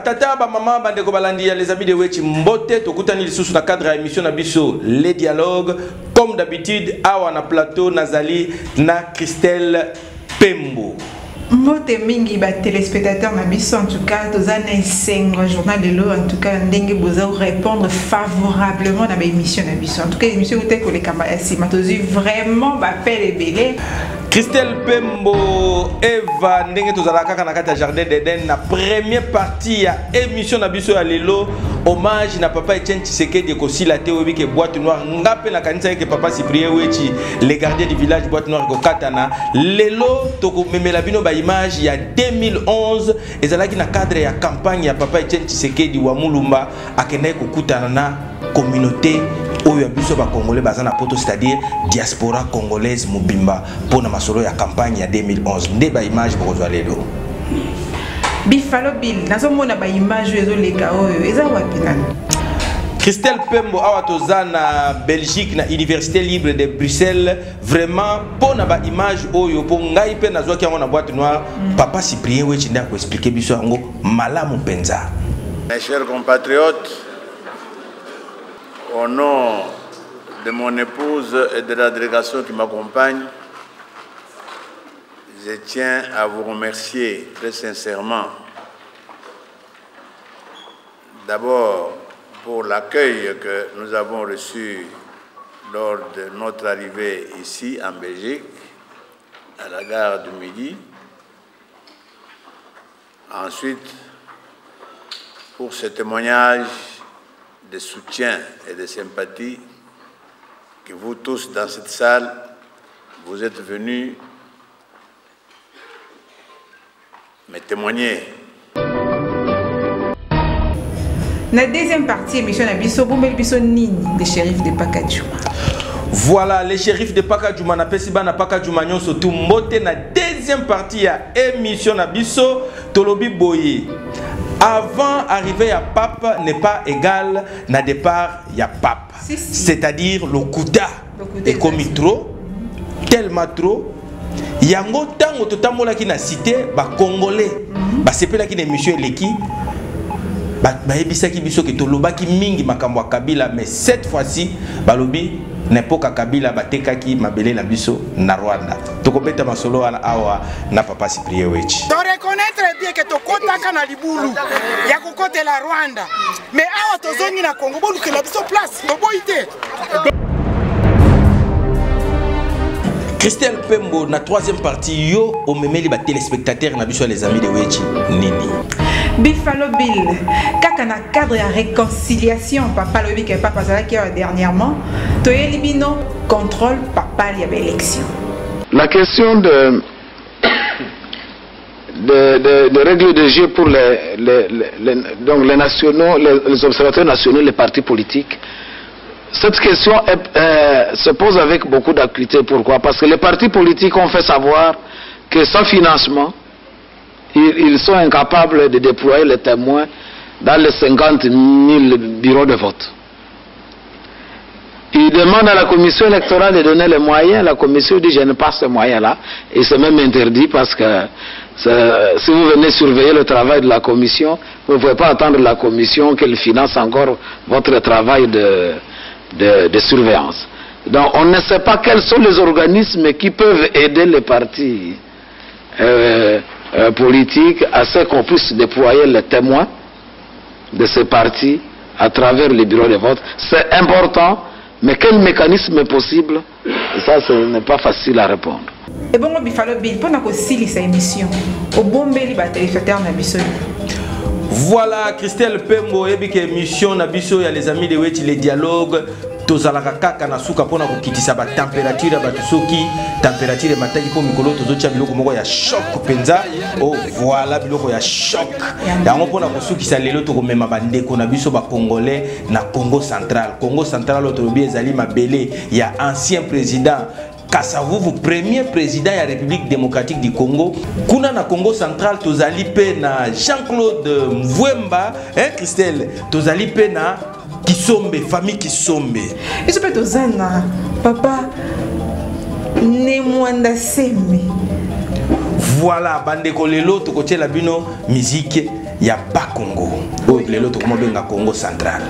Batata, ba maman, bandeko balandi, les amis de Wechi Mbote, tokutani lisusu na cadre ya émission na biso les dialogues. Comme d'habitude, awa na plateau Nazali na Christelle Pembo. Mbote mingi ba téléspectateurs na biso en tout cas, tozana un journal de l'eau en tout cas ndenge boza répondre favorablement na ba émission na biso. En tout cas, émission où ko les camarades si matozi vraiment ba pelle et belé. Christelle Pembo, Eva, ndenge tozala kaka na kata jardin d'Eden na première partie ya émission na biso ya lelo, hommage na papa Etienne Tshisekedi ko sila te obi ke boîte noire ngape na kanisa ke papa Cyprien Wechi les gardiens du village boîte noire ko katana lelo toko memela bino ba image ya 2011 ezalaki na cadre ya campagne ya papa Etienne Tshisekedi wa Mulumba akenda ko kutana na communauté oyo biso ba congolais bazana poto, c'est-à-dire diaspora congolaise mobimba pona masolo ya campagne ya 2011 nde ba image bokozwa lelo Bifalo Bill nazomona ba image ezo leka oyo eza wapi nani Christelle Pembo awa tozana Belgique na Université libre de Bruxelles vraiment pona ba image oyo po ngai pe nazwaki yango na boîte noire papa Cyprien Wechi nda ko expliquer biso yango malamu penza. Mes chers compatriotes, au nom de mon épouse et de la délégation qui m'accompagne, je tiens à vous remercier très sincèrement. D'abord pour l'accueil que nous avons reçu lors de notre arrivée ici en Belgique, à la gare du Midi. Ensuite, pour ce témoignage de soutien et de sympathie que vous tous dans cette salle, vous êtes venus me témoigner. La deuxième partie émission na biso bombel biso nini des shérifs de Pakadjouma. Voilà les shérifs de Pakadjouma na pesiba na Pakadjouma nyonso tout mbote na deuxième partie ya émission na biso tolobi boye. Avant arriver à pape n'est pas égal na départ ya pape. C'est-à-dire le kuta et comme trop tellement trop yango tango totambola ki na cité ba congolais ba sepela ki na émission leki ba ebisaki biso ke tolobaki mingi makambo ya Kabila mais cette fois-ci balobi n'importe Kabila batekaki mabele na biso na Rwanda tokobeta masolo wana awa na papa Cyprien Wechi to reconnaître bien que to kotaka na libulu ya kokote la Rwanda mais awa tozongi na Congo boluke la biso place to boité. Christelle Pembo na troisième partie yo o memeli ba téléspectateurs na biso les amis de Wechi nini Bifalo Bill kaka na cadre ya réconciliation papa lobi ke papa zalaki dernièrement to elimino contrôle papa ya élection. La question de règles de jeu pour donc les nationaux, les observateurs nationaux, les partis politiques. Cette question se pose avec beaucoup d'acuité. Pourquoi? Parce que les partis politiques ont fait savoir que sans financement, ils sont incapables de déployer les témoins dans les 50 000 bureaux de vote. Ils demandent à la commission électorale de donner les moyens. La commission dit je n'ai pas ces moyens-là. Et c'est même interdit parce que si vous venez surveiller le travail de la commission, vous ne pouvez pas attendre la commission qu'elle finance encore votre travail de surveillance. Donc on ne sait pas quels sont les organismes qui peuvent aider les partis politiques à ce qu'on puisse déployer les témoins de ces partis à travers les bureaux de vote. C'est important, mais quel mécanisme est possible? Ça, ce n'est pas facile à répondre. Et bon, Bifalo Bill, pendant que si cette émission, au bon bel téléspectateur na biso. Voilà Christelle Pembo ebike émission na biso ya les amis de Wechi les dialogues tozalaka kaka na suka pona ko kitisa ba température ba soki température mataki po mikolo tozotia biloko moko ya choc penza oh voilà biloko ya choc yango pona ko sukisa lelo to ko mema bandeko na biso ba congolais na Congo central autorobi ezali mabele ya ancien président Kasavuvu premier président de la République démocratique du Congo. Kuna na Congo central tozali pe na Jean-Claude Mvwemba, hein Christelle, tozali pe na Kisombe, famille Kisombe. Et je peux tozana papa Nemwanda Seme. Voilà, bandeko lelo tokotie la bino musique ya ba Congo. Oyo lelo to komo benga Congo central.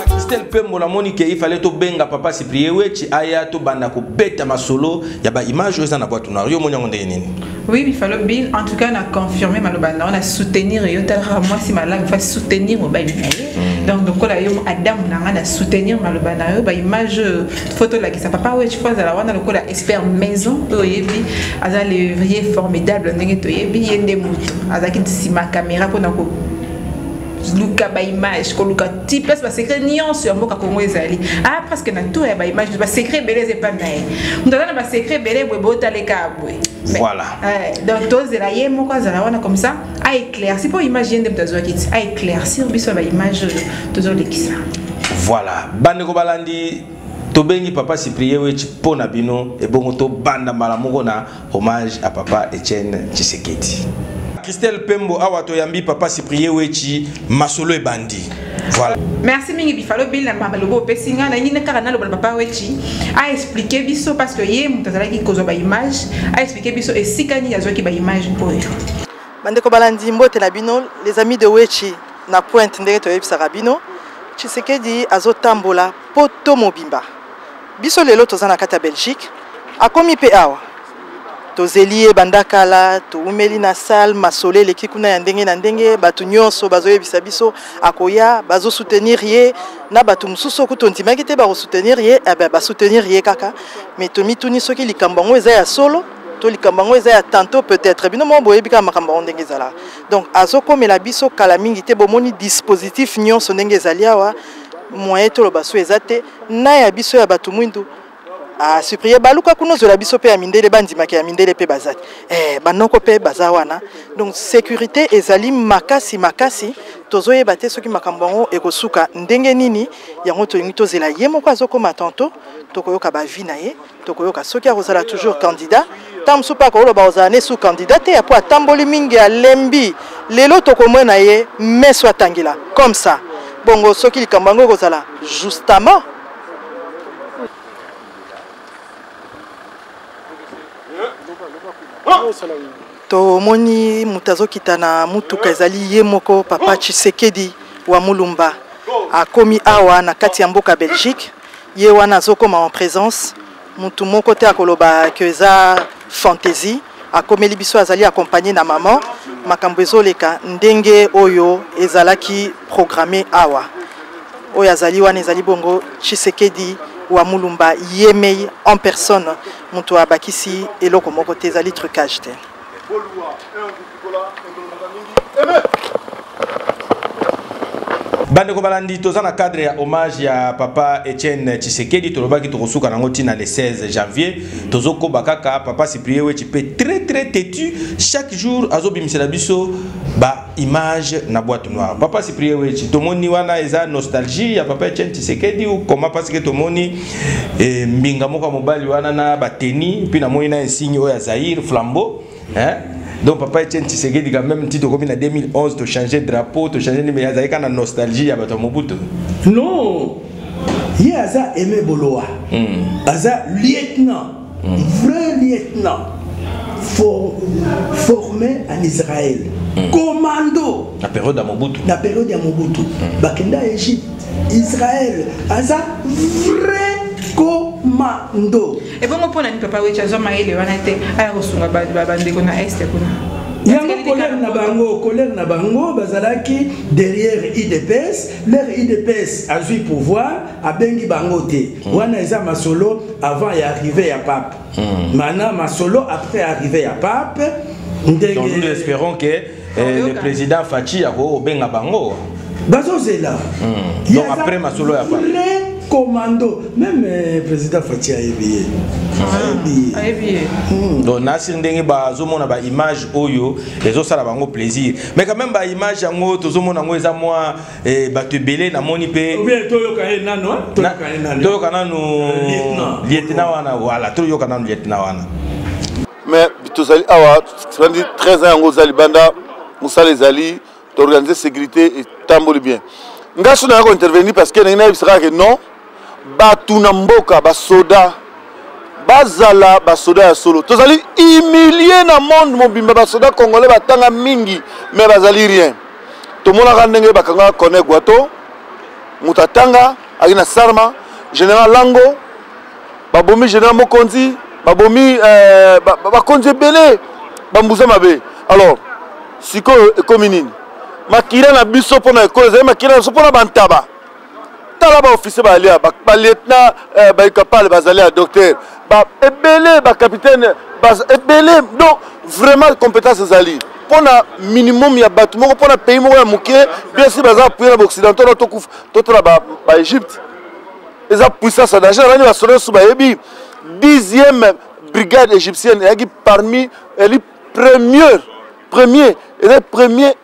Christelle Pembo la Monique, il fallait to benga papa Cyprien Wechi aya to banda ko beta masolo ya ba image eza na boîte noire yo monyango ndeni. Oui, il fallait bien en tout cas on a confirmé malobana on a soutenir yo tel moi si malade va soutenir au bail. Donc là yo Adam na soutenir malobana yo ba image photo là qui sa papa Wechi fois la wana lokola expert maison oyebi aza lévrier formidable ndenge to yebi yende mutu azaki sima caméra pour nako luka ba image ko luka ti place ba secret nion sur mboka Congo ezali ah presque na tout ya ba image ba secret belé pas nae ndana ba secret belé bota le kabwe voilà donc tous la yé moko za wana comme ça a éclaircir pour imaginer de tazo kiti a éclaircir biso ba image toujours lekisa voilà bande ko balandi tobengi papa Cyprien Wechi pona bino e bongo to banda mala moko na hommage à papa Etienne Tshisekedi. Christelle Pembo awato yambi papa Cyprien Wechi masolo e bandi. Voilà. Merci mingi bifalo bil na mabalobo pesinga na yine kaka na lo papa Wechi a expliquer biso parce que yé mutazala ki kozo ba image a expliquer biso et sikani yazo ki ba image oyo. Bande ko balandi mbote na bino les amis de Wechi na pointe ndenge to yebisa rabino Tshisekedi azotambola poto mobimba. Biso lelo tozana kata Belgique akomi pe awa tozeli bandakala to umeli na salle masole leki kuna ya ndenge na ndenge batu nyonso bazoyebisa biso akoya bazo soutenir ye na batu mususu ko tondimaki te ba soutenir ye ba soutenir ye kaka mais to mituni soki likambango eza ya solo to likambango eza ya tantôt peut-être bino mo boyebi ka makambango ndenge ezala donc azokomela biso kala mingi te bomoni dispositif nyonso ndenge ezali awa moyen to lo baso ezate na ya biso ya batu mwindu a Cyprien baluka kuno zola biso pe ya mindele bandimaki ya mindele pe bazati banoko pe bazawana donc sécurité ezali makasi tozoyeba te soki makambango ekosuka ndenge nini yango tolingi tozela ye moko azokoma tantôt tokoyoka ba vie na ye tokoyoka soki akozala toujours candidat tamsu pa ko loba ozala ne sous candidat te apo atamboli mingi ya lembi lelo tokomona ye meso atangila comme ça bongo soki likambango ekozala justement to moni mutazo kitana mutuka ezali ye moko papa Tshisekedi wa Mulumba akomi awa na kati ya mboka Belgique ye wana azokoma en présence mutu moko te akoloba que eza fantaisie akomeli biso azali accompagné na maman makambo ezoleka ndenge oyo ezalaki programmé awa oyo azali wana ezali bongo Tshisekedi wa Mulumba yemei en personne mutu abakisi eloko moko te ezali trucage te. Bande ko balandi tozana cadre ya hommage ya papa Etienne Tshisekedi tolobaki tokosuka nango tina le 16 janvier tozoko bakaka papa Cyprien Wechi pe très têtu chaque jour azobimisela biso ba image na boîte noire papa Cyprien Wechi tomoni wana eza nostalgie ya papa Etienne Tshisekedi ou comment parce que tomoni mbinga moko mobali wana na bateni puis na moni na insigne oya Zaïre flambeau hein. Donc papa Etienne Tshisekedi quand même titre comme en 2011 tu changer drapeau tu changer mais il y a nostalgie à bato Mobutu. Non. Il y a ça Aimé Boloa. Aza lieutenant. Vrai lieutenant formé en Israël. Commando. La période à Mobutu. La période à Mobutu. Bakenda Égypte, Israël. Aza vrai commando. Et bon, pour nous, papa, oui, tu as jamais eu le vanité à reçoit bande qu'on a est kuna. Il y a un colère na bango, bazalaki derrière IDPS, leur IDPS a eu pouvoir à bengi bangote. Wana eza masolo avant y arriver à pape. Maintenant masolo après arriver à pape. Donc nous espérons que le président Fachi a go benga bango. Bazo zela. Donc après masolo ya pape. Commando, même le président Fachi a éveillé. Donc Nassir Ndenge bazomona ba image oyo les autres ça bango plaisir. Mais quand même ba image yango tozomona ngo eza moi batu belé na moni pe. Bien toyoka nano, toyoka nano lieutenant wana voilà, toyoka nano lieutenant wana. Mais tozali awa, ça dit 13 ans ngo zali banda, musala ezali, t'organiser sécurité et tamboli bien. ngaso na ko intervenir parce que na bisaka que non batu na mboka ba soda bazala ba soda ya solo tozali humilier na monde mobimba ba soda congolais batanga mingi mais bazali rien to mona ka ndenge bakanga connaît Gwato mutatanga akina Sarma général Lango babomi général Mokonzi babomi bakonzi belé bambuza mabe alors siko ekominini makira na biso pona ekole zali makira na biso pona bantaba tala ba officier ba alia ba lieutenant ba capable bazali à docteur ba ebele ba capitaine ba ebele donc vraiment compétence zali pona minimum ya bato moko pona pays moko ya muke bien sûr baza appuyer na occidentaux to to ba Égypte eza puissance danger bani ba solo su ba yebi 10e brigade égyptienne yaki parmi les premier et le premier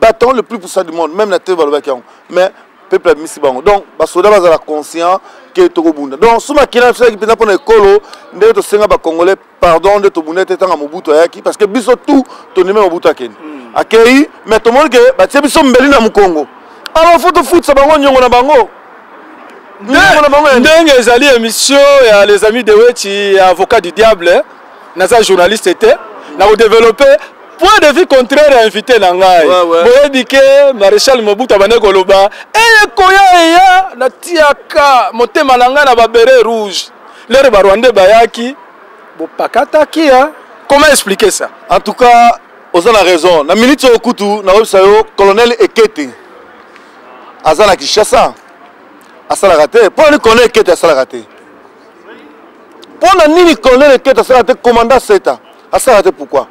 bâton le plus puissant du monde même na télé balobakiango mais peuple misi bango donc ba soda bazala conscient que to kobunda donc suma kina fisa ki pena pona ekolo ndeko to senga ba congolais pardon de to bunda tetanga Mobutu ayaki parce que biso tout to nime Mobutu akeni akei mais to monde que ba tie biso mbeli na Mukongo alors faut to foot sa bango nyongo na bango ndenge ezali émission ya les amis de Wechi avocat du diable naza journaliste était na développer point de vue contraire invité na ngai boyebi ke maréchal Mobutu abane koloba koya eya na tiaka motema na ngai na ba beret rouge lere ba Rwandais bayaki bo pakataki comment expliquer ça en tout cas oza na raison na minute okutu na obisayo colonel Ekete azana Kinshasa asalaka te mpo nini colonel Ekete asalaka te mpo na nini colonel Ekete asalaka te commandant Seta asalaka te pourquoi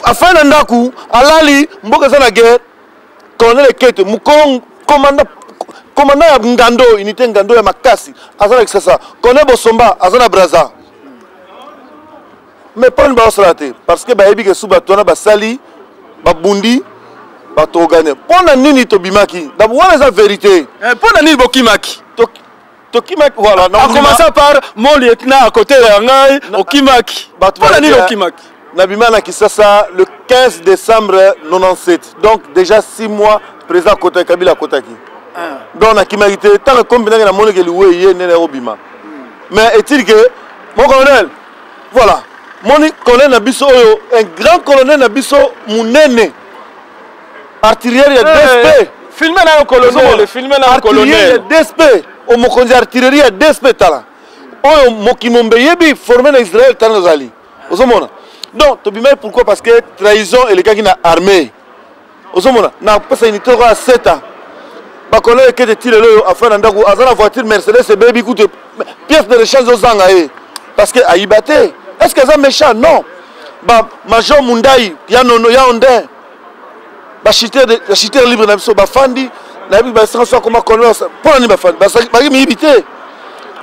afin na ndaku alali mboka eza na guerre colonel Ekete commandant ya Ngando unité Ngando ya makasi azana Kinshasa colonel Bosomba azana Braza mais pas ba osala te parce que bayebi ke su bato wana basali babundi bato gagner pona nini to bimaki d'abord wana eza vérité pona nini bokimaki Tokimaki voilà en commençant par mon lieutenant à côté de ngai okimaki pona nini okimaki Nabima na Kinshasa le 15 décembre 97 donc déjà 6 mois président Kota Kabila Kotaki donc na kimagité tant que combien na moni que loué yé nene obima mais est-il que mon colonel voilà mon colonel Nabiso un grand colonel Nabiso munene artillerie ya DSP filmer na colonel filmer na colonel DSP au mokonzi artillerie ya DSP tala oyo mokimombe yebi formé na Israël tala zali ozomona donc tobima pourquoi parce que trahison et les gars qui na armée ozomona na pesa unité à 7 ans ba colonel que de tirer le afin ndako azana voiture Mercedes baby coûte pièce de rechange ozanga parce que aibate est-ce que ça méchant non ba major Mundai ya nono ya ondin ba chiter libre na biso ba fandi na bi ba sans comment colonel pour ni ba fandi ba mi ibité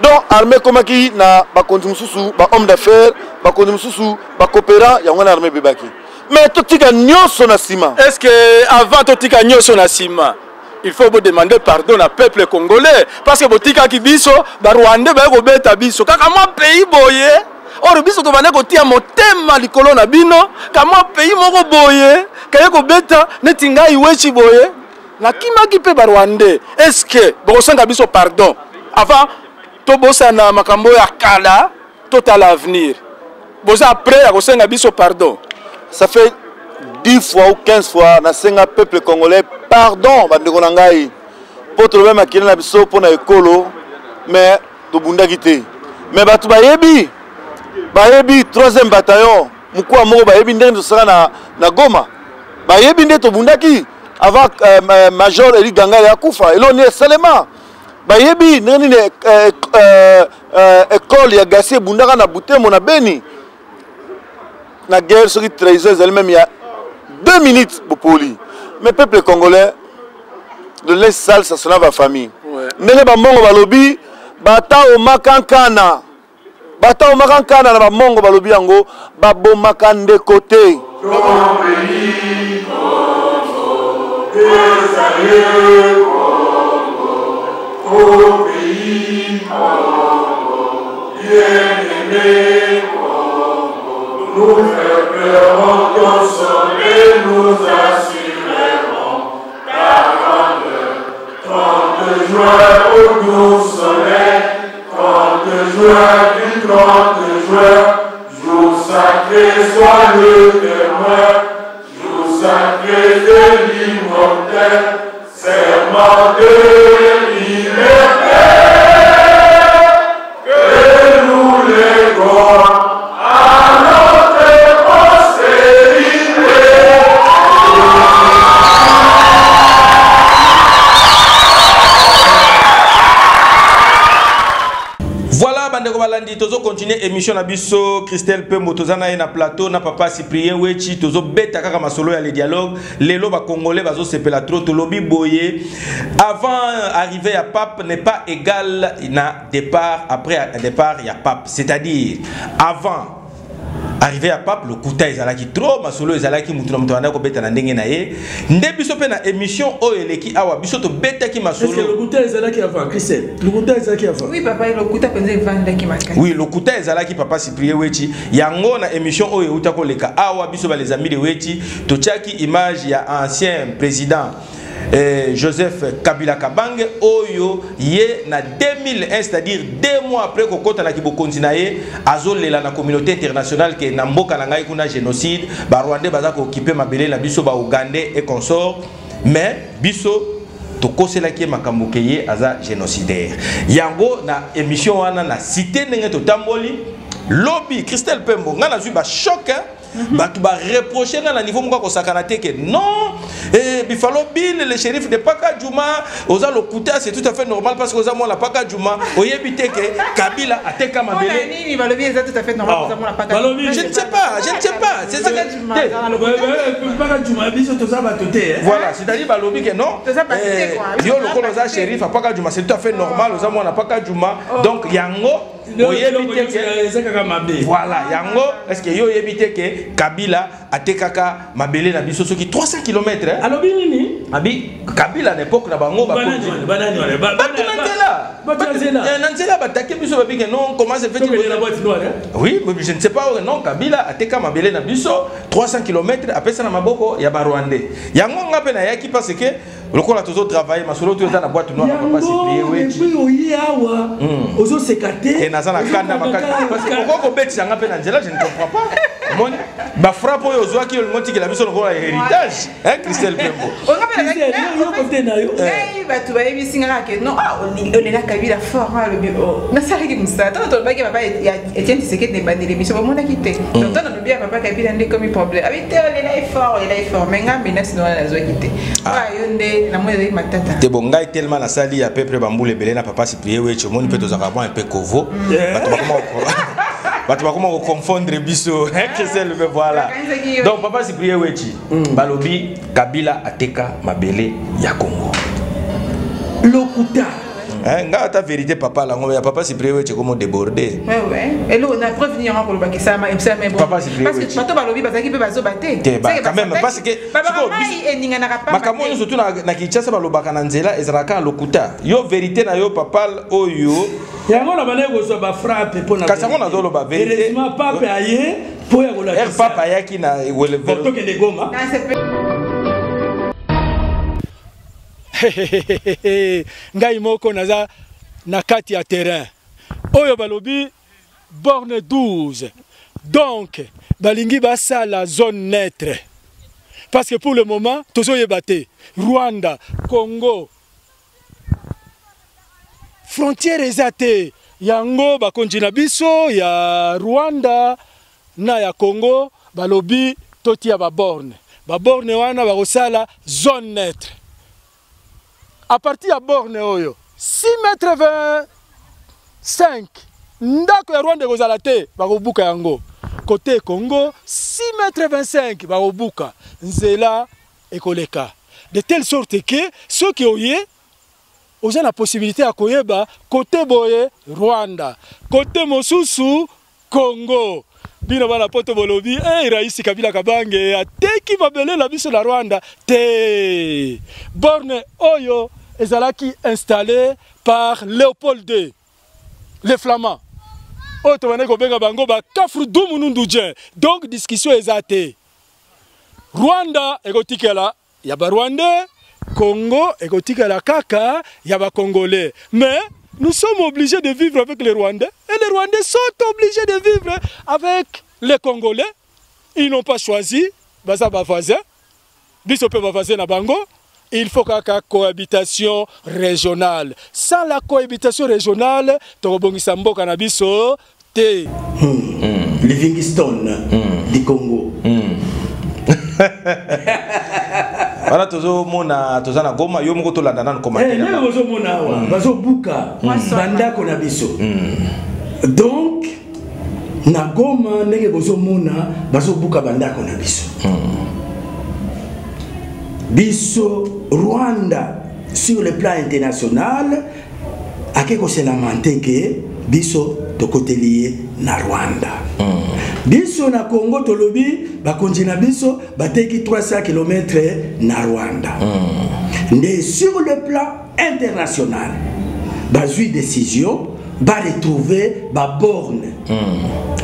donc armée comme qui na ba konzi mususu ba homme d'affaires ba konzi mususu ba coopérant ya ngana armée bebaki mais totika nyonso na sima est-ce que avant totika nyonso na sima il faut vous demander pardon au peuple congolais parce que botika ki biso ba Rwandais ba ko beta biso kaka mo pays boye or biso to bana ko tia motema likolo na bino kama pays moko boye kaya ko beta netinga iwechi boye na kimaki pe ba Rwandais est-ce que bokosanga biso pardon avant to bosa na makambo ya kala total avenir bosa après ya kosenga biso pardon ça fait 10 fois ou 15 fois na senga peuple congolais pardon bandeko na ngai po to même akina na biso pona ekolo mais to bundaki te mais batu bayebi 3e bataillon mukwa moko bayebi ndenge tosala na Goma bayebi nde to bundaki avant major Eli Gangala ya kufa eloni esalema bayebi nani école ya Gassier bundaka na Butembo na Beni na guerre sur trahison elle-même il y a 2 minutes pour poli mais peuple congolais de laisse sale ça sera va famille ndenge ba mongo balobi bata o makankana na ba mongo balobi yango ba bomaka ndeko te Nous préparons ton sol et nous assurerons ta grandeur, lueur du 30 juin, jour sacré soit le témoin, jour sacré de l'immortel, serment de liberté, que nous légons à notre postérité. Voilà, bandeko balandi, tozo continuer émission na biso Christelle Pembo tozana na plateau na papa Cyprien Wechi tozo beta kaka masolo ya le dialogue lelo ba congolais bazo sepela trop tolobi boye avant arriver à pape n'est pas égal na départ après départ il y a pape, c'est-à-dire avant arrivé à pape le kuta ezalaki trop masolo ezalaki mutu na mutu anda ko beta na ndenge na ye nde biso pe na émission o eleki awa biso to beta ki masolo. Est-ce que le kuta ezalaki avant Christelle? Le kuta ezalaki avant? Oui papa, le kuta penze vandaki makasi. Oui, le kuta ezalaki papa Cyprien Wechi yango na émission o euta ko leka awa biso ba les amis de Wechi to tiaki image ya ancien président Joseph Kabila Kabange Oyo ye na 2001, c'est-à-dire 2 mois après kokota na kibokonzi na ye azolela na communauté internationale ke na mboka na ngai kuna génocide ba Rwandais baza ko occuper mabele na biso ba Ougandais et consorts, mais biso to koselaki makambo ke ye aza génocidaire yango na émission wana na cité ndenge to tamboli lobby Christelle Pembo ngana zui ba choc tu vas reprocher à niveau de Sakanate que non, Bifalo Bill, le shérif de Paka Djouma, Oza Lokuta, c'est tout à fait normal parce que Oza la Paka Djouma, Oyebite que Kabila a teka mabele. C'est tout à fait normal pour la Paka Djouma. Je ne sais pas, c'est ça que Djouma. Paka Djouma, biso to zaba toté. Voilà, c'est-à-dire Balobi que non. Yo le Oza shérif à Paka Djouma, c'est tout à fait normal, Oza la Paka Djouma. Donc Yango oyebite que voilà, Yango, est-ce que yo oyebite que Kabila atekaka mabele na biso soki 300 km hein. Alors binini abi Kabila à l'époque na bango ba banani nanzela batake biso ba bige non comment se fait oui mais je ne sais pas non Kabila ateka mabele na biso 300 km après ça na maboko ya ba Rwandais yango ngape na yaki parce que lokola tozo travailler masolo to za na boîte noire papa Cyprien Wechi oui yawa ozo sekate et nazana kanda bakaka parce que kokoko beti nga pe na nzela je ne comprends pas mon ba frappe yo zo ki ngoti ke la biso lokola héritage hein Christelle Pembo on appelle yo côté na yo ba tu ba yebi singa ke non on est là Kabila fort le bureau na sali ki musa to ba ke papa Etienne Tshisekedi ne bandele biso mo na kité donc dans le bien papa Kabila ndé comme problème avec te on est là fort mais nga menace no na zo kité ah yo ndé na mo de matata te bonga tellement na sali ya peuple bambule belé na papa Cyprien Wechi moni peut tozaka un peu kovo bah tu vas comment confondre biso Christelle voilà donc papa Cyprien Wechi balobi Kabila ateka mabele ya Congo lokuta nga ta vérité papa la ngomba papa Cyprien Wechi comment déborder ouais et là on a prévenu en pour le bac ça même papa Cyprien parce que bato balobi bazaki pe bazo baté quand même parce que makambo surtout na Kinshasa balobaka na nzela ezalaka lokuta yo vérité na yo papa oyo yango na bana ko so ba frappe pona kasango na zolo ba vérité papa aye po ya kola papa yaki na wele to ke de goma ngai moko naza na kati ya terrain oyo balobi borne 12 donc balingi basa la zone neutre parce que pour le moment tozo yebate Rwanda Congo frontière ezate yango bakonji na biso ya Rwanda na ya Congo balobi toti ya ba borne wana bakosala zone neutre. À partir de borne oyo 6 mètres 25 ndako ya Rwanda kozala te bakobuka yango côté Congo 6 mètres 25 bakobuka nzela ekoleka de telle sorte que ceux qui oye oza la possibilité à koyeba côté boye Rwanda côté mosusu Congo bino bana poto bolobi Raisi Kabila Kabange ateki mabele la biso la Rwanda te borne oyo ezalaki installé par Léopold II les Flamands oyo tobane kobenga bango ba kafru dumununduje donc discussion ezate Rwanda ekotikela ya ba Rwandais Congo ekotikela kaka ya ba Congolais mais nous sommes obligés de vivre avec les Rwandais Et les Rwandais sont obligés de vivre avec les Congolais. Ils n'ont pas choisi. Baza voisin. Biso pe voisin na bango. Il faut qu'il y ait une cohabitation régionale. Sans la cohabitation régionale, Torobongisa mboka na biso te. Livingstone du Congo. Voilà, tozo mona tozana goma yo moko to landa na commentaire. Eh, bozo mona wa, bazo buka banda ko na biso. Donc na goma ndenge bozo mona bazo buka banda ko na biso. Biso Rwanda sur le plan international a quelque se lamenter que biso to côté lié na Rwanda. Biso na Congo tolobi bakonzi na biso bateki 300 km na Rwanda. Mais sur le plan international bazui décision ba retrouver ba borne.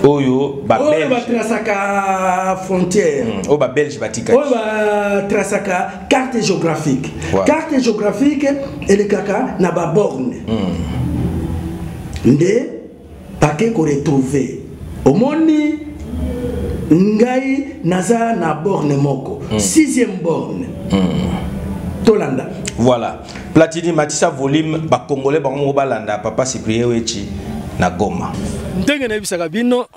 Oyo ba Belge ba trasaka frontière. O ba Belge batika. O ba trasaka carte géographique. Carte géographique et le kaka na ba borne. Nde paquet ko retrouver. Omoni ngai naza na borne moko. 6e borne. Tolanda. Voilà. Platini Matissa volume ba Congolais ba ngo balanda papa Cyprien Wechi na Goma. Ndenge na bisaka bino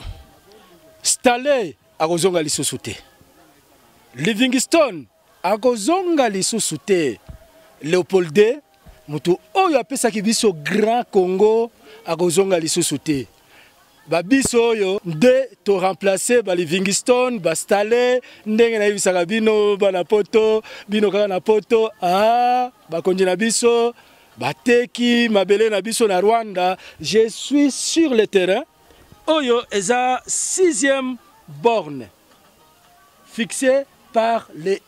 Stale akozonga lisusu te. Livingstone akozonga lisusu te. Léopold II mutu oyo apesaki biso Grand Congo akozonga lisusu te. Babiso oyo nde to remplacer ba Livingstone ba Stale ndenge na bisaka bino bana poto bino kaka na poto bakonji na biso bateki mabele na biso na Rwanda. Je suis sur le terrain. Oyo eza 6e borne fixée par les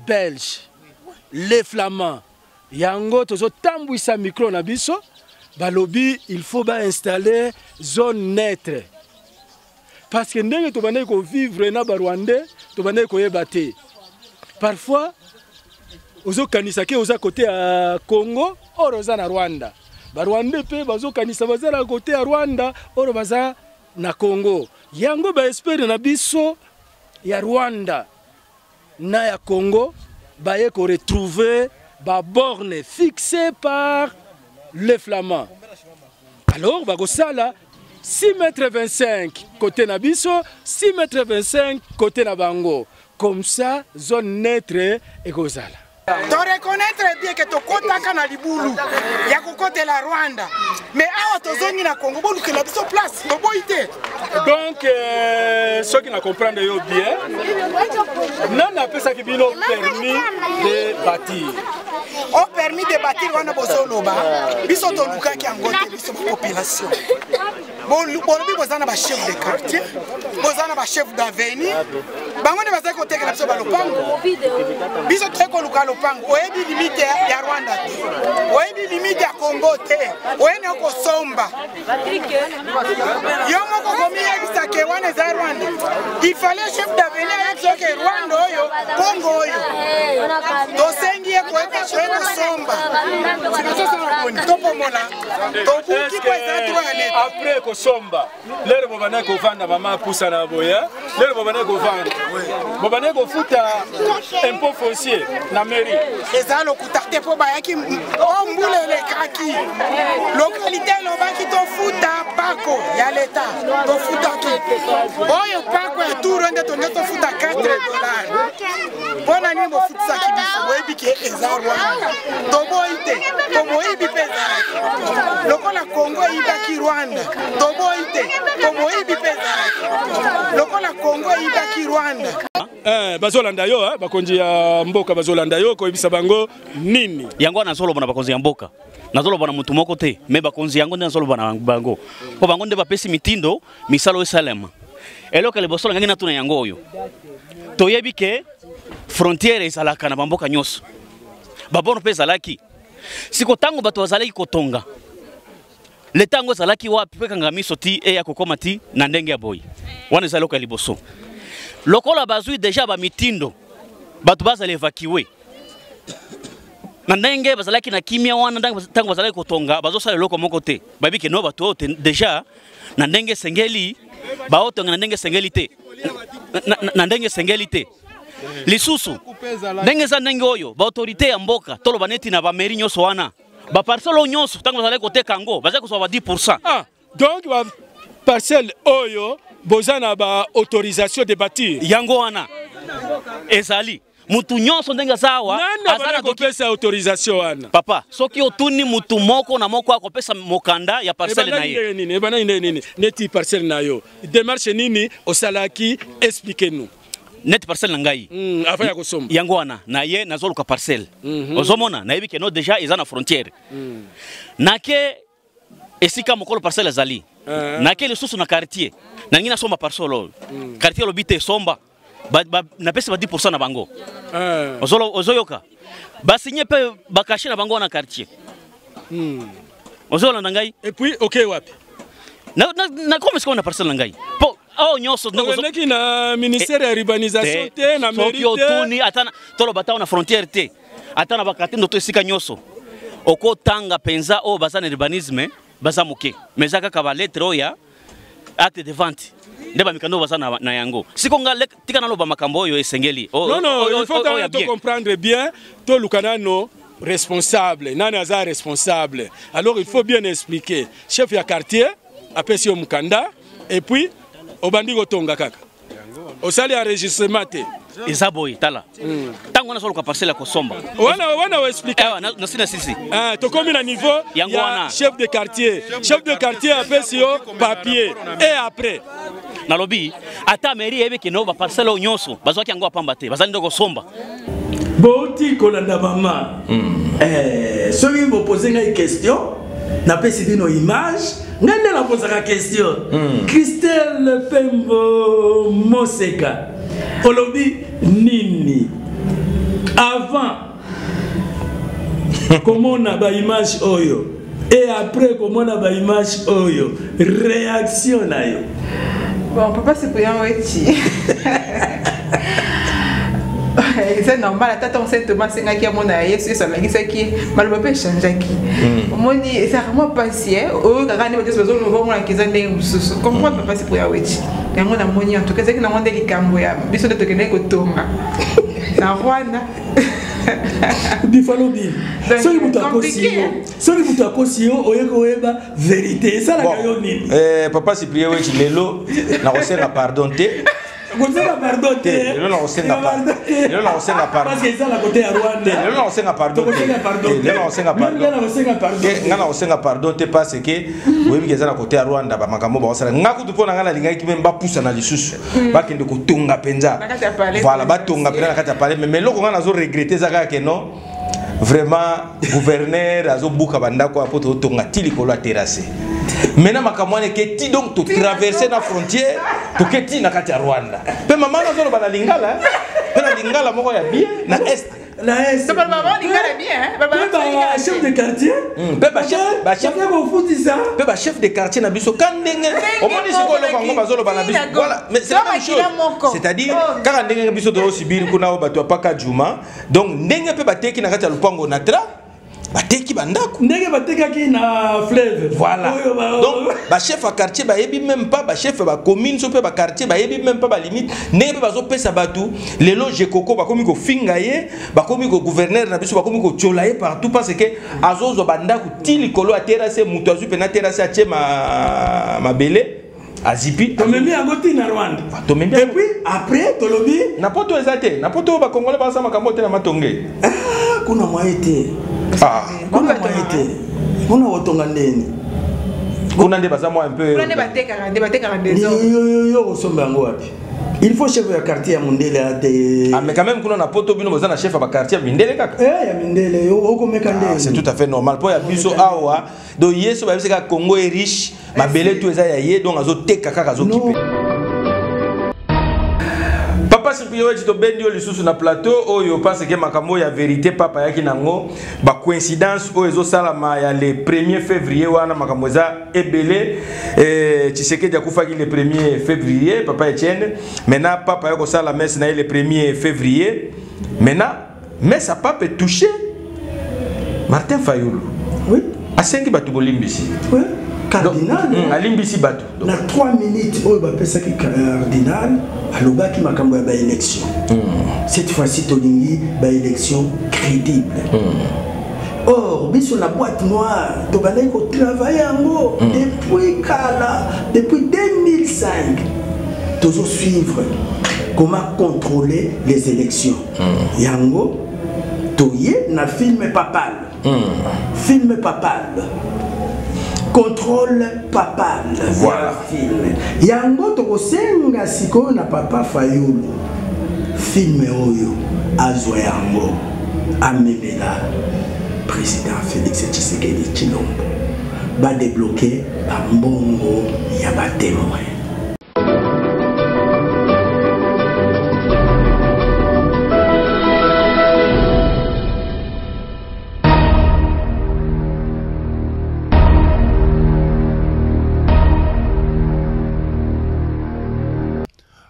Belges, les Flamands. Yango tozo tambwisa micro na biso. Balobi, il faut installer zone neutre. Parce que ndenge to bande ko vivre na ba Rwandais, to bande ko yebate. Parfois, ozo kanisa ke oza côté à Congo, oroza na Rwanda. Ba Rwandais pe bazo kanisa baza na côté à Rwanda, oro baza na Congo. Yango ba espère na biso ya Rwanda na ya Congo, ba ye ko retrouver ba borne fixée par les Flamands. Alors, Bagosala, 6,25 m côté Nabiso, 6,25 m côté Nabango. Comme ça, zone neutre et Gozala. To reconnaître bien que to kotaka na libulu ya kokote la Rwanda. Mais awa tozongi na Congo bolu que la biso place to boité. Donc ceux qui ne comprennent bien, non n'a pas ça qui bino permis de bâtir. Au permis de bâtir wana bozoloba. Biso to luka ki angote biso population. Bon bi bozana ba chef de quartier, bozana ba chef d'avenue. Bango ne bazaki koteka na biso ba lopango. Biso teko luka lopango. Oyebi limite ya Rwanda te. Oyebi limite ya Congo te. Oyene ko somba. Yo moko komia bisa ke wana za Rwanda. Il fallait chef d'avenue ya ke Rwanda oyo, Congo oyo. To sengi ko somba. Topo mola. Tobuki kwa za Rwanda. Après ko somba. Lero bobana ko vanda mama pusa na boya. Lero bobana ko vanda. Bobana ko futa impôt foncier na mairie. Eza lokutarte po bayaki ombule le kaki. Localité lobaki to futa pako ya leta. To futa ki. Oyo pako ya tour nde to futa $4. Bona ni mo futa ki biso webi ke eza Rwanda. To boite, to boibi pesa. Lokola Congo ibaki Rwanda. To boite, to boibi pesa. Lokola Congo ibaki Rwanda. Bazolanda yo bakonzi ya mboka bazolanda yo ko ebisa bango nini yango na solo bona bakonzi ya mboka na solo bona mutu moko te me bakonzi yango na solo bona bango po bango nde bapesi mitindo misalo esalema eloka le bosola ngina tuna yango oyo toyebi ke frontiere ezalaka na bamboka nyoso babono pe ezalaki siko tango bato bazalaki kotonga le tango ezalaki wapi pe kanga miso ti ya kokoma ti na ndenge ya boy wana ezaloka liboso lokola bazui déjà ba mitindo batu baza l'évacuer na ndenge bazalaki na kimia wana ntango bazalaki kotonga bazosala eloko moko te babiki no bato déjà na ndenge sengeli baotonga na ndenge sengeli te na ndenge sengeli te lisusu ndenge za ndenge oyo ba autorité ya mboka toloba neti na ba mairie nyonso wana ba parcelle nyonso ntango bazalaki koteka ngo bazalaki kozwa ba 10%. Donc ba parcelle oyo bozana ba autorisation de bâtir yango wana ezali mutu nyonso ndenge sawa azana kopesa autorisation wana papa soki otuni mutu moko na moko akopesa mokanda ya parcelle na ye nini neti parcelle na yo démarche nini osalaki expliquez-nous net parcelle ngai avant ya kosomba yango wana na ye nazoluka parcelle ozomona na yebi no déjà eza na frontière nake esika mokolo parcelle azali nake lisusu na quartier nangi na somba parcelle quartier lobite somba na pesa ba 10% na bango ozoyoka basigné pe bakashi na bango na quartier ozola na ngai et puis OK wapi na comme est-ce qu'on a parcelle na ngai po oh nyonso ndeko na ministère ya urbanisation te na mairie te otuni atana tolo batao na frontière te atana bakatindo to esika nyonso okotanga penza o bazana urbanisme bazamuke mezaka ka ba lettre oya acte de vente ndeba mikando bazana na yango sikonga tika na loba makambo oyo esengeli non il faut to comprendre bien to lukanano responsable nani aza responsable alors il faut bien expliquer chef ya quartier apesi yo mukanda et puis obandi kotonga kaka osali enregistrement te ezaboy tala tango na solo ka parcelle ko somba wana wa expliquer na sina sisi to komi na niveau ya chef de quartier apesi yo papier et après na lobby ata mairie ebeke no ba parcelle nyonso bazwaki yango apamba te bazali ndoko somba boti kolanda mama soki bo poser une question na pesi bino image ngende la poser la question Christelle Pembo Moseka olobi nini avant comment on a ba image oyo et après comment on a ba image oyo réaction na yo. Bon, papa, c'est pour y avoir c'est normal, on sait Thomas Sengaki à mon aïe, c'est ça, qui malheureusement changé qui. Moi, c'est vraiment patient. Oh, quand on a des besoins, on va voir qu'ils ont des ressources. Comment papa, c'est pour y avoir et on a monnaie en tout cas, c'est que nous avons des camboya, mais ça de te connaître au Tonga. La Rwanda. Bifalobi. Soki mutu akosio oyeba vérité. Ça la gayo nini. Papa Cyprien wechi lelo na kosenga pardon te. Kosenga pardon te. Lelo na kosenga pardon. Lelo na kosenga pardon. Parce que ça la côté à Rwanda. Lelo na kosenga pardon. Lelo na kosenga pardon. Lelo na kosenga pardon. Ngana kosenga pardon te parce que webi keza na côté à Rwanda ba makambo ba osala. Ngaku tu pona ngana linga ki memba poussa na lisusu. Ba kende ko tonga penza. Voilà ba tonga penza na kata parler mais loko ngana zo regretter zaka ke non. Vraiment gouverneur azo buka bandako apoto tonga tili ko la terrasse. Maintenant makamwane ke ti donc to traverser la frontière to ke ti na kati ya Rwanda. Pe mama na zo ba lingala. Pe na lingala moko ya bien na est. La est. C'est pas maman lingala bien hein. Chef de quartier. Ba chef de quartier na biso kandenge. O moni siko lo bango bazolo bana biso. Voilà, mais c'est la même chose. C'est-à-dire quand ndenge biso do sibiri kuna o bato paka juma. Donc ndenge pe bateki na kati ya lupango na tra. Bateki bandako. Ndenge batekaki na fleuve. Voilà. Donc ba chef à quartier ba yebi même pas ba chef ba commune so pe ba quartier ba yebi même pas ba limite. Ndenge bazo pesa batu lelo je koko ba komi ko finga ye, ba komi ko gouverneur na biso ba komi ko tiola ye partout parce que azozo bandako tili kolo a terrasse mutu azu pe na terrasse a tie ma belé. Azipi tomembi angoti na Rwanda. Tomembi et puis après tolobi na poto ezate na poto ba congolais ba sama kambo te na matonge. Kuna mwaite. Kuna mwaite. Kuna wotonga ndeni. Kuna nde baza moi un peu. Kuna nde bateka des ans. Yo osomba ngo wapi? Il faut chef de quartier à Mindele ate. Ah mais quand même kuna na poto bino boza na chef à quartier Mindele kaka. Ya Mindele oko mekande. C'est tout à fait normal pour ya biso awa do yeso ba biseka Congo est riche, ma belé tout eza ya ye donc azo teka kaka azo kipe. Papa Cyprien wechi to bendio lisusu na plateau oyo pense que makambo ya vérité papa yaki nango ba coïncidence o ezo salama ya le 1er février wana makambo za ebele Tshisekedi akufaki le 1er février papa Etienne maintenant papa yako sala messe na le 1er février maintenant mais ça pas peut toucher Martin Fayoulou. Oui. À 5 bateaux bolimbisi. Oui. Cardinal. À limbisi bateau. Na 3 minutes, oh, bah, ça qui cardinal, à l'oba qui m'a cambié ba élection. Cette fois-ci, Tolingi, ba élection crédible. Or, sur la boîte noire, Tobalek a travaillé en haut depuis Kala, depuis 2005. Toujours suivre comment contrôler les élections. Yango, Toye na film papal. Film papal. Contrôle papal. Voilà. Film. Yango tokosenga siko na papa Fayoulou. Film oyo azwa yango amemela président Félix Tshisekedi Tshilombo va débloquer un bongo ya ba témoin.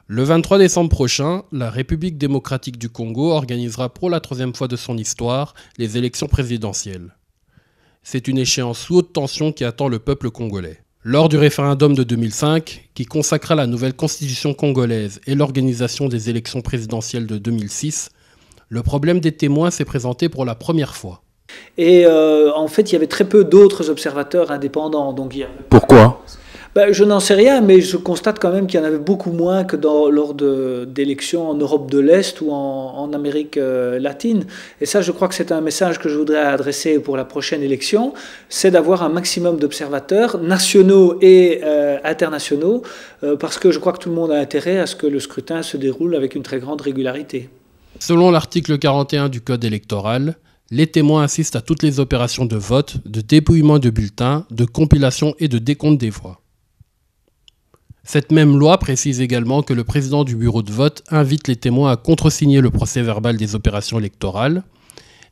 Le 23 décembre prochain, la République démocratique du Congo organisera pour la 3e fois de son histoire les élections présidentielles. C'est une échéance sous haute tension qui attend le peuple congolais. Lors du référendum de 2005, qui consacra la nouvelle constitution congolaise et l'organisation des élections présidentielles de 2006, le problème des témoins s'est présenté pour la première fois. Et en fait, il y avait très peu d'autres observateurs indépendants. Donc, Pourquoi ? Ben, je n'en sais rien, mais je constate quand même qu'il y en avait beaucoup moins que lors d'élections en Europe de l'Est ou en Amérique latine. Et ça, je crois que c'est un message que je voudrais adresser pour la prochaine élection, c'est d'avoir un maximum d'observateurs nationaux et internationaux, parce que je crois que tout le monde a intérêt à ce que le scrutin se déroule avec une très grande régularité. Selon l'article 41 du Code électoral, les témoins assistent à toutes les opérations de vote, de dépouillement de bulletins, de compilation et de décompte des voix. Cette même loi précise également que le président du bureau de vote invite les témoins à contresigner le procès-verbal des opérations électorales.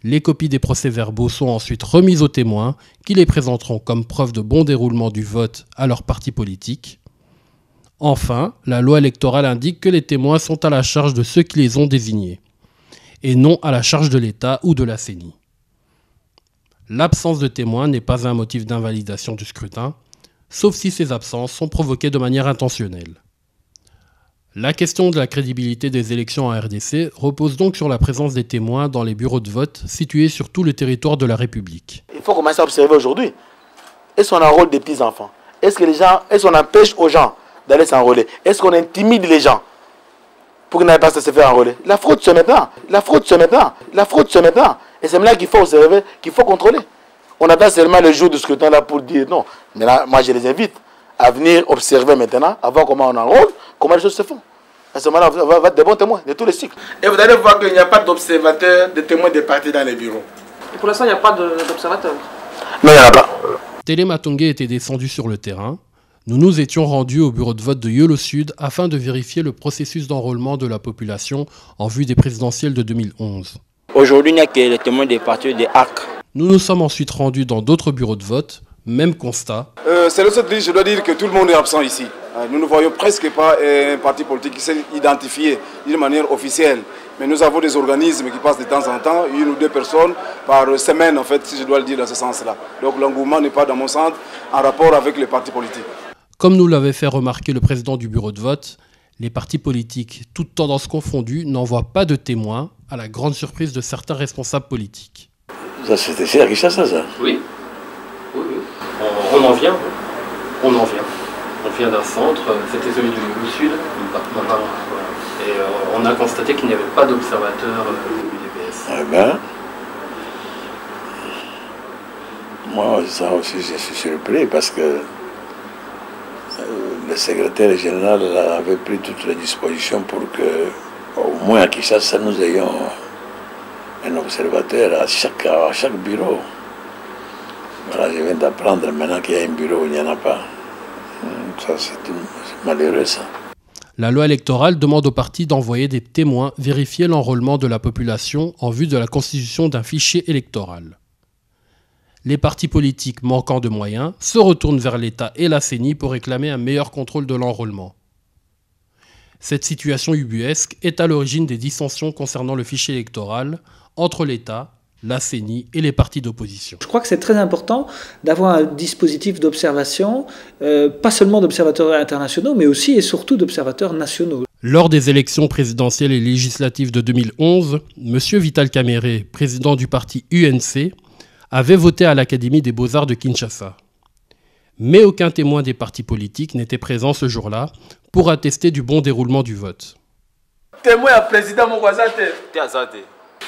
Les copies des procès-verbaux sont ensuite remises aux témoins qui les présenteront comme preuve de bon déroulement du vote à leur parti politique. Enfin, la loi électorale indique que les témoins sont à la charge de ceux qui les ont désignés et non à la charge de l'État ou de la CENI. L'absence de témoins n'est pas un motif d'invalidation du scrutin, sauf si ces absences sont provoquées de manière intentionnelle. La question de la crédibilité des élections en RDC repose donc sur la présence des témoins dans les bureaux de vote situés sur tout le territoire de la République. Il faut commencer à observer aujourd'hui. Est-ce qu'on a un rôle des petits-enfants? Est-ce qu'on empêche aux gens d'aller s'enrôler? Est-ce qu'on intimide les gens pour qu'ils n'aillent pas se faire enrôler? La fraude se maintenant. La fraude se maintenant. La fraude se maintenant. Et c'est là qu'il faut observer, qu'il faut contrôler. On attend seulement le jour du scrutin là pour dire non. Mais là, moi je les invite à venir observer maintenant, à voir comment on enrôle, comment les choses se font. À ce moment-là, on va être des bons témoins de tous les cycles. Et vous allez voir qu'il n'y a pas d'observateurs, de témoins des partis dans les bureaux. Et pour l'instant, il n'y a pas d'observateurs? Non, il n'y en a pas. Télé Matongué était descendu sur le terrain. Nous nous étions rendus au bureau de vote de Yolo Sud afin de vérifier le processus d'enrôlement de la population en vue des présidentielles de 2011. Aujourd'hui, il n'y a que les témoins des partis des ARC. Nous nous sommes ensuite rendus dans d'autres bureaux de vote, même constat. C'est le seul dit, je dois dire que tout le monde est absent ici. Nous ne voyons presque pas un parti politique qui s'est identifié d'une manière officielle. Mais nous avons des organismes qui passent de temps en temps, 1 ou 2 personnes par semaine en fait, si je dois le dire dans ce sens-là. Donc l'engouement n'est pas dans mon sens en rapport avec les partis politiques. Comme nous l'avait fait remarquer le président du bureau de vote, les partis politiques, toutes tendances confondues, n'envoient pas de témoins, à la grande surprise de certains responsables politiques. Ça, c'était chez Richassa, ça? Oui. Oui, oui. On en vient. On en vient. On vient d'un centre, c'était celui du Sud. Et on a constaté qu'il n'y avait pas d'observateur du UDPS. Eh ben, moi, ça aussi, je suis surpris parce que le secrétaire général avait pris toutes les dispositions pour que, au moins à Kinshasa, nous ayons un observateur à chaque bureau. Voilà, je viens d'apprendre maintenant qu'il y a un bureau où il n'y en a pas. Ça, c'est malheureux, ça. La loi électorale demande aux partis d'envoyer des témoins vérifier l'enrôlement de la population en vue de la constitution d'un fichier électoral. Les partis politiques manquant de moyens se retournent vers l'État et la CENI pour réclamer un meilleur contrôle de l'enrôlement. Cette situation ubuesque est à l'origine des dissensions concernant le fichier électoral entre l'État la CENI et les partis d'opposition. Je crois que c'est très important d'avoir un dispositif d'observation, pas seulement d'observateurs internationaux, mais aussi et surtout d'observateurs nationaux. Lors des élections présidentielles et législatives de 2011, M. Vital Kamerhe, président du parti UNC, avait voté à l'Académie des Beaux-Arts de Kinshasa. Mais aucun témoin des partis politiques n'était présent ce jour-là pour attester du bon déroulement du vote. Témoin à président Mouazate.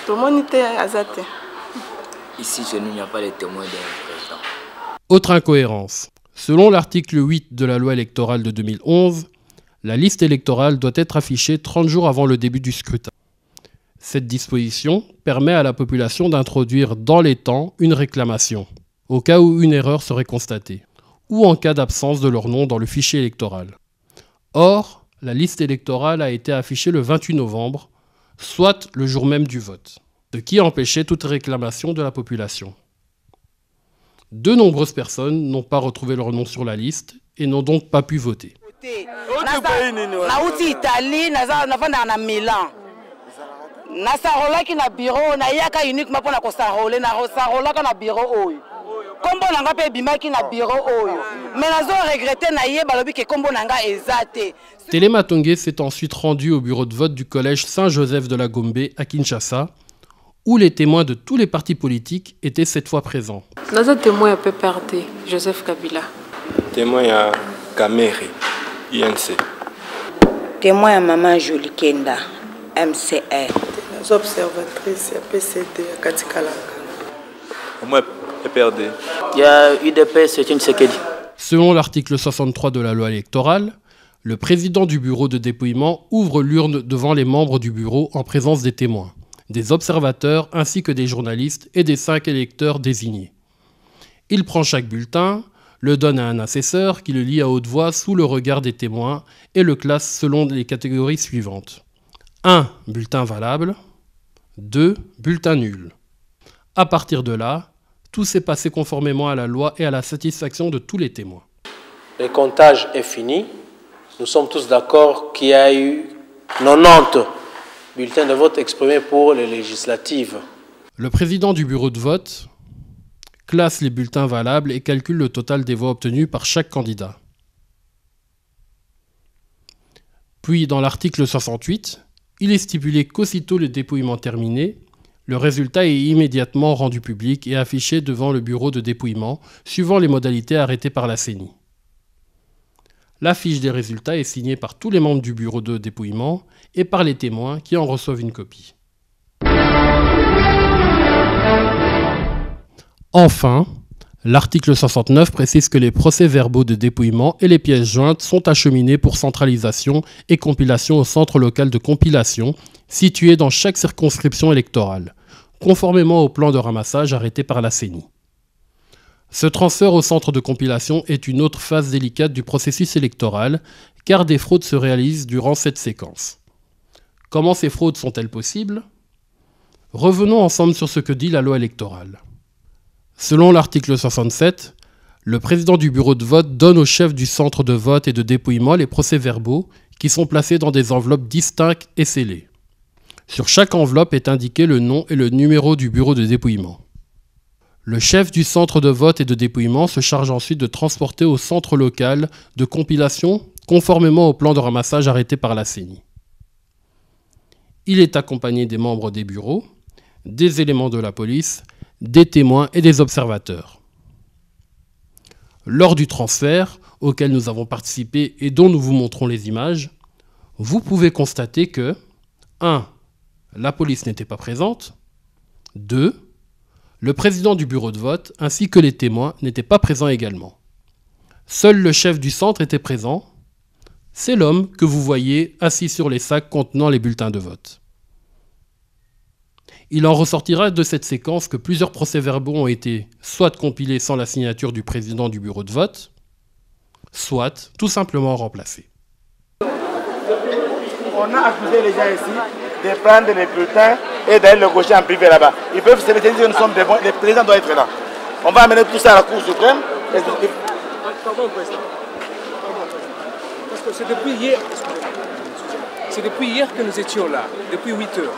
Tout le monde était azate. Ici, chez nous, il n'y a pas de témoins d'un président. Autre incohérence. Selon l'article 8 de la loi électorale de 2011, la liste électorale doit être affichée 30 jours avant le début du scrutin. Cette disposition permet à la population d'introduire dans les temps une réclamation, au cas où une erreur serait constatée, ou en cas d'absence de leur nom dans le fichier électoral. Or, la liste électorale a été affichée le 28 novembre, soit le jour même du vote, ce qui empêchait toute réclamation de la population. De nombreuses personnes n'ont pas retrouvé leur nom sur la liste et n'ont donc pas pu voter. Nauti Italie, navanda na Milan. Nasarolaki na bureau, na yaka uniquement pour na kosarole, na sarolaka na bureau oyo. Kombo nanga pe bimaki na bureau oyo. Mais nazo regretter na ye balobi ke kombo nanga ezate. Téléma Tongué s'est ensuite rendu au bureau de vote du collège Saint-Joseph de la Gombe à Kinshasa, où les témoins de tous les partis politiques étaient cette fois présents. Nazo témoin à PPRD, Joseph Kabila. Témoin à Kamerhe, INC. Témoin à Maman Jolie Kenda, MCR. Les observatrices à PCD à Katikalanga. Moi, PPRD. Il y a UDP, c'est une Sekedi. Selon l'article 63 de la loi électorale, le président du bureau de dépouillement ouvre l'urne devant les membres du bureau en présence des témoins, des observateurs ainsi que des journalistes et des 5 électeurs désignés. Il prend chaque bulletin, le donne à un assesseur qui le lit à haute voix sous le regard des témoins et le classe selon les catégories suivantes. 1. Bulletin valable. 2. Bulletin nul. À partir de là, tout s'est passé conformément à la loi et à la satisfaction de tous les témoins. Le comptage est fini. Nous sommes tous d'accord qu'il y a eu 90 bulletins de vote exprimés pour les législatives. Le président du bureau de vote classe les bulletins valables et calcule le total des voix obtenues par chaque candidat. Puis, dans l'article 68, il est stipulé qu'aussitôt le dépouillement terminé, le résultat est immédiatement rendu public et affiché devant le bureau de dépouillement, suivant les modalités arrêtées par la CENI. La fiche des résultats est signée par tous les membres du bureau de dépouillement et par les témoins qui en reçoivent une copie. Enfin, l'article 69 précise que les procès-verbaux de dépouillement et les pièces jointes sont acheminés pour centralisation et compilation au centre local de compilation situé dans chaque circonscription électorale, conformément au plan de ramassage arrêté par la CENI. Ce transfert au centre de compilation est une autre phase délicate du processus électoral, car des fraudes se réalisent durant cette séquence. Comment ces fraudes sont-elles possibles ? Revenons ensemble sur ce que dit la loi électorale. Selon l'article 67, le président du bureau de vote donne au chef du centre de vote et de dépouillement les procès-verbaux qui sont placés dans des enveloppes distinctes et scellées. Sur chaque enveloppe est indiqué le nom et le numéro du bureau de dépouillement. Le chef du centre de vote et de dépouillement se charge ensuite de transporter au centre local de compilation conformément au plan de ramassage arrêté par la CENI. Il est accompagné des membres des bureaux, des éléments de la police, des témoins et des observateurs. Lors du transfert, auquel nous avons participé et dont nous vous montrons les images, vous pouvez constater que 1. La police n'était pas présente. 2. Le président du bureau de vote ainsi que les témoins n'étaient pas présents également. Seul le chef du centre était présent. C'est l'homme que vous voyez assis sur les sacs contenant les bulletins de vote. Il en ressortira de cette séquence que plusieurs procès-verbaux ont été soit compilés sans la signature du président du bureau de vote, soit tout simplement remplacés. On a accusé les gens ici de prendre les bulletins et d'aller le gaucher en privé là-bas. Ils peuvent se dire que nous sommes des bons, le président doit être là. On va amener tout ça à la Cour suprême. Pardon, président. Parce que c'est depuis hier, c'est depuis hier que nous étions là, depuis 8 heures.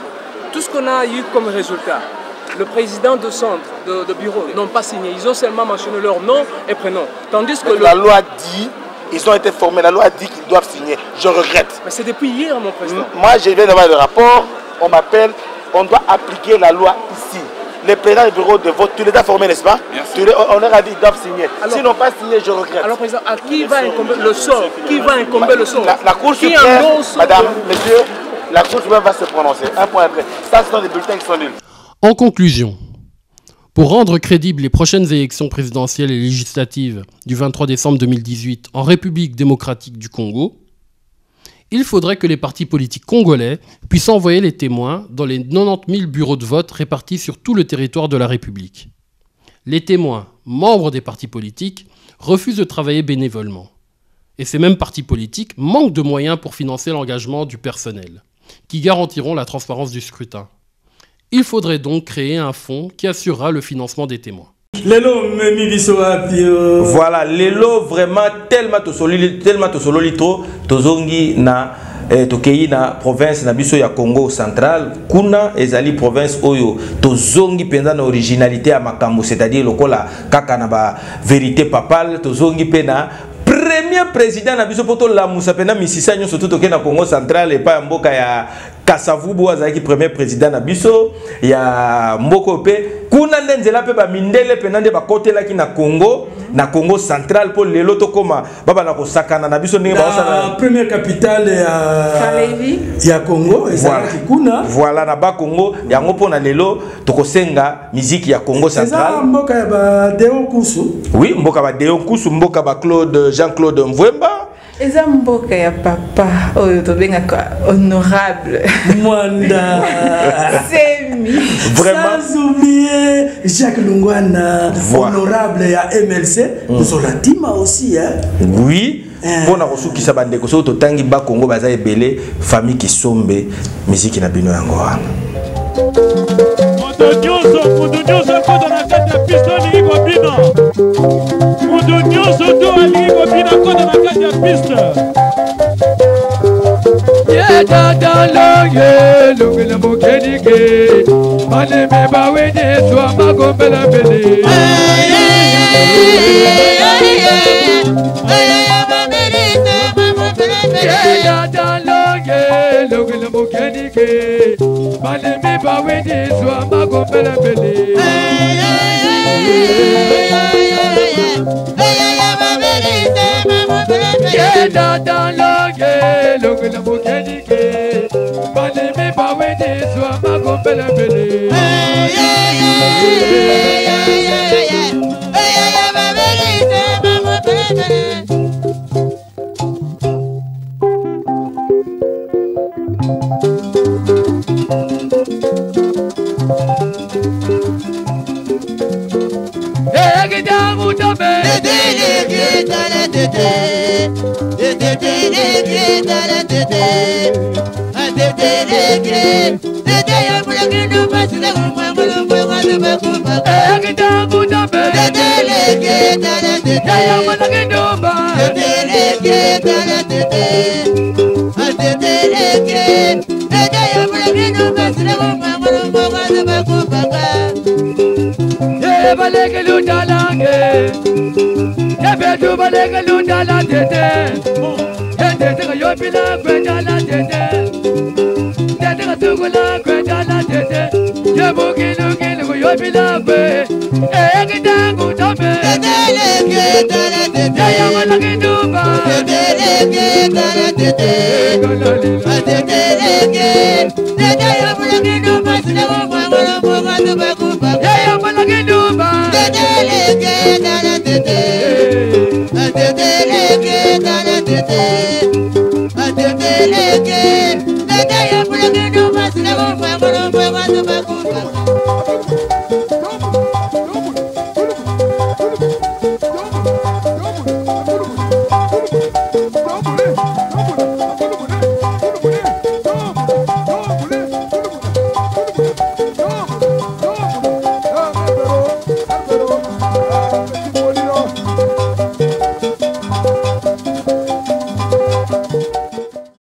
Tout ce qu'on a eu comme résultat, le président de centre, de bureau, n'ont pas signé. Ils ont seulement mentionné leur nom et prénom. Tandis que la loi dit, ils ont été formés, la loi dit qu'ils doivent signer. Je regrette. Mais c'est depuis hier, mon président. Moi, je viens d'avoir le rapport, on m'appelle, on doit appliquer la loi ici. Les présidents du bureau de vote, tu les as formés, n'est-ce pas? On leur a dit qu'ils doivent signer. S'ils n'ont pas signé, je regrette. Alors, président, à qui va incomber le sort? Qui va incomber le sort? La Cour suprême, madame, monsieur, la Cour suprême va se prononcer. Un point après. Ça, ce sont des bulletins qui sont nuls. En conclusion, pour rendre crédibles les prochaines élections présidentielles et législatives du 23 décembre 2018 en République démocratique du Congo, il faudrait que les partis politiques congolais puissent envoyer les témoins dans les 90 000 bureaux de vote répartis sur tout le territoire de la République. Les témoins, membres des partis politiques, refusent de travailler bénévolement. Et ces mêmes partis politiques manquent de moyens pour financer l'engagement du personnel, qui garantiront la transparence du scrutin. Il faudrait donc créer un fonds qui assurera le financement des témoins. Voilà, Lelo vraiment tellement to tozongi na tokei na province na biso ya Congo central kuna ezali province oyo tozongi penza na originalité ya makambo, c'est-à-dire lokola kaka na ba vérité papale tozongi pe na premier président na biso poto la musa pena misisa nyo surtout toke na Congo central et pas mboka ya Kasavubu azaki premier président na biso ya mboko pe kuna ndenzela pe ba mindele pe nande ba kotela ki na Congo central pour lelo to koma baba na ko sakana na biso ndenge ba la première capitale ya Congo ezalaki kuna voilà na ba Congo yango pona lelo to kosenga musique ya Congo central eza mboka ya ba Deo Kusu. Oui, mboka ba Deo Kusu, mboka ba Jean-Claude Mvwemba. Eza mboka ya papa oyo tobengaka honorable Mwanda Semi. Vraiment. Sans oublier Jacques Lungwana, honorable ya MLC. Nous la Tima aussi, hein. Oui. Pour na kosu kisa bandeko so totangi ba Congo baza ebele famille qui sombe musique na bino yango wana. Mudu nyonso kodo na kati ya piste alingi kobina. Mudu nyonso to alingi kobina kodo na kati ya piste. Yedadaloye lungile mokenike maleme bawene swa magombela mbele. Yedadaloye lungile mokenike maleme bawene swa magombela mbele. Yedadaloye lungile mokenike maleme bawene swa magombela mbele. Baleke lundalange, yabetu baleke lundala tete, tete kayopila kwendala tete, tete kasukula kwendala tete, yabukilu kilu kayopila kwe, ekitangu tabe, teteleke tala tete, yayamalaki nduba, teteleke tala tete, gololila, teteleke, tete yamalaki nduba, sinamu mwangolo mwangolo bakuba, yayamalaki nduba. Tete, tete, tete, tete, tete, tete, tete.